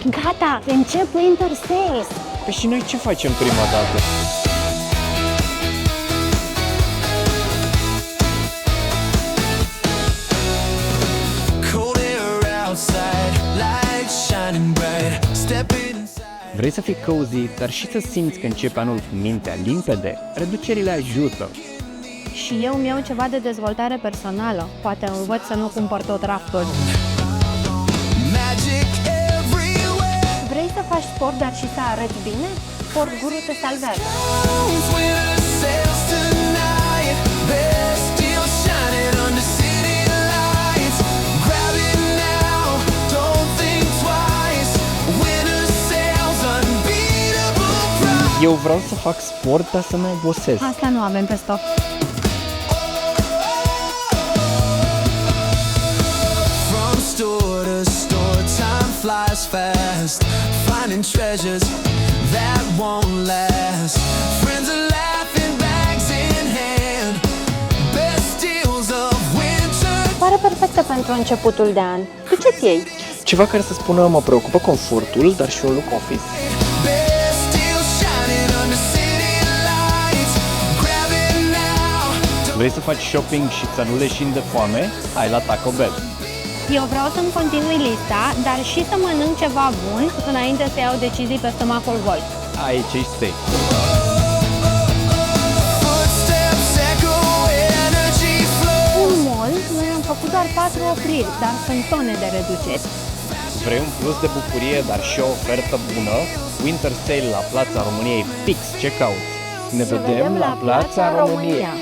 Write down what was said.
Gata, încep Winter Sales! Păi și noi ce facem prima dată? Vrei să fii cozy, dar și să simți că începe anul cu mintea limpede? Reducerile ajută! Și eu mi-au ceva de dezvoltare personală. Poate învăț să nu cumpăr tot raftul. Vrei să faci sport, dar și să arăți bine? Sport Guru te salvează! Eu vreau să fac sport, dar să nu obosesc. Asta nu avem pe stoc. Flies fast, finding treasures that won't last. Friends are laughing, bags in hand. Best deals of winter. Pare perfectă pentru începutul de an. Tu ce-ți iei? Ceva care să spună mă preocupă confortul, dar și un look office. Best deals shining under city lights. Grab it now. Vrei să faci shopping și să nu leșini de foame? Hai la Taco Bell. Eu vreau să-mi continui lista, dar și să mănânc ceva bun înainte să iau decizii pe stomacul gol. Aici e safe. Footsteps echo, energy flow. În mall, noi am făcut doar 4 opriri, dar sunt tone de reduceri. Vrei un plus de bucurie, dar și o ofertă bună? Winter Sale la Plața României, fix ce cauți? Ne vedem la Plața România!